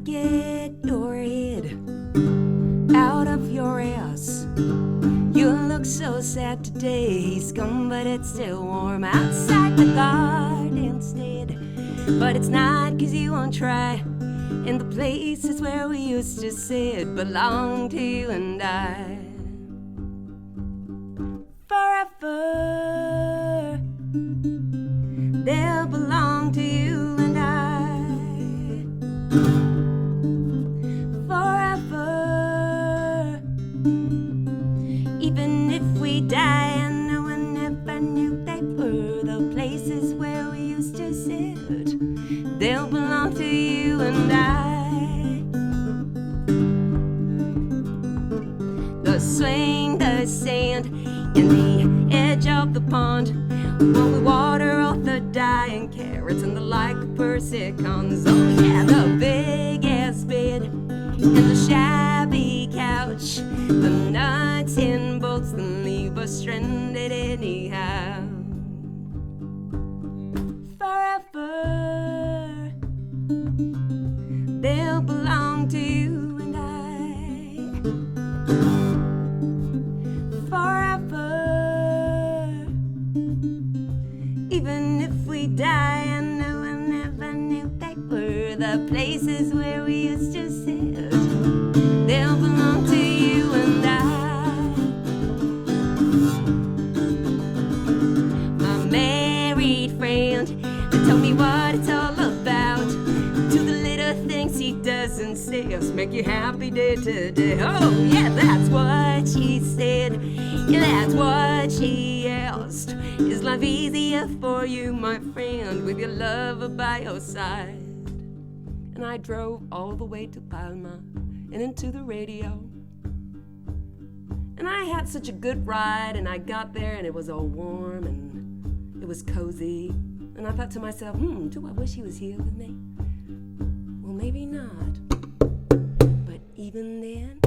get your head out of your ass. You look so sad today, scum, but it's still warm outside the garden instead. But it's not 'cause you won't try, and the places where we used to sit belong to you and I. Forever, they'll belong to you and I. Forever, even if we die, I know I never knew they were the places where we used to sit. They'll belong to you and I. The swing, the sand, and the edge of the pond, while we water all the dying carrots and the like persicons. Oh yeah, the big ass bed and the shabby couch, the nuts and bolts that leave us stranded anyhow. Forever, they'll belong to you and I. Forever, even if we die, I know I never knew they were the places where we used to sit. They'll belong to you and I. My married friend told me what it's all about. To the little things he does and says make you happy day to day. Oh yeah, that's what she said. Yeah, that's what she asked. Is life easier for you, my friend, with your lover by your side? And I drove all the way to Palma and into the radio. And I had such a good ride, and I got there and it was all warm and it was cozy. And I thought to myself, do I wish he was here with me? Well, maybe not. But even then,